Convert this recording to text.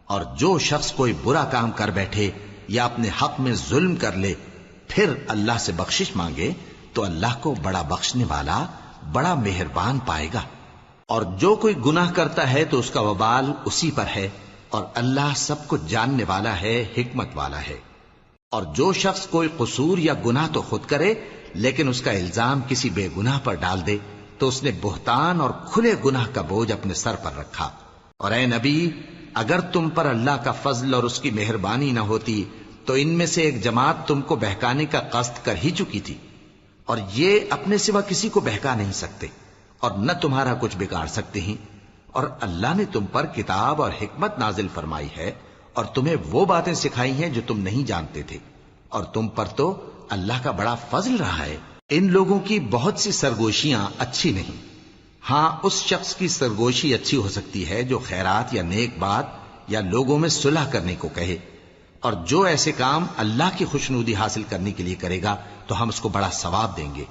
اور جو شخص کوئی برا کام کر بیٹھے یا اپنے حق میں ظلم کر لے پھر اللہ سے بخشش مانگے تو اللہ کو بڑا بخشنے والا بڑا مہربان پائے گا. اور جو کوئی گناہ کرتا ہے تو اس کا وبال اسی پر ہے، اور اللہ سب کچھ جاننے والا ہے، حکمت والا ہے. اور جو شخص کوئی قصور یا گناہ تو خود کرے لیکن اس کا الزام کسی بے گناہ پر ڈال دے تو اس نے بہتان اور کھلے گناہ کا بوجھ اپنے سر پر رکھا. اور اے نبی، اگر تم پر اللہ کا فضل اور اس کی مہربانی نہ ہوتی تو ان میں سے ایک جماعت تم کو بہکانے کا قصد کر ہی چکی تھی، اور یہ اپنے سوا کسی کو بہکا نہیں سکتے اور نہ تمہارا کچھ بگاڑ سکتے ہیں. اور اللہ نے تم پر کتاب اور حکمت نازل فرمائی ہے اور تمہیں وہ باتیں سکھائی ہیں جو تم نہیں جانتے تھے، اور تم پر تو اللہ کا بڑا فضل رہا ہے. ان لوگوں کی بہت سی سرگوشیاں اچھی نہیں. ہاں، اس شخص کی سرگوشی اچھی ہو سکتی ہے جو خیرات یا نیک بات یا لوگوں میں صلح کرنے کو کہے، اور جو ایسے کام اللہ کی خوشنودی حاصل کرنے کے لیے کرے گا تو ہم اس کو بڑا ثواب دیں گے.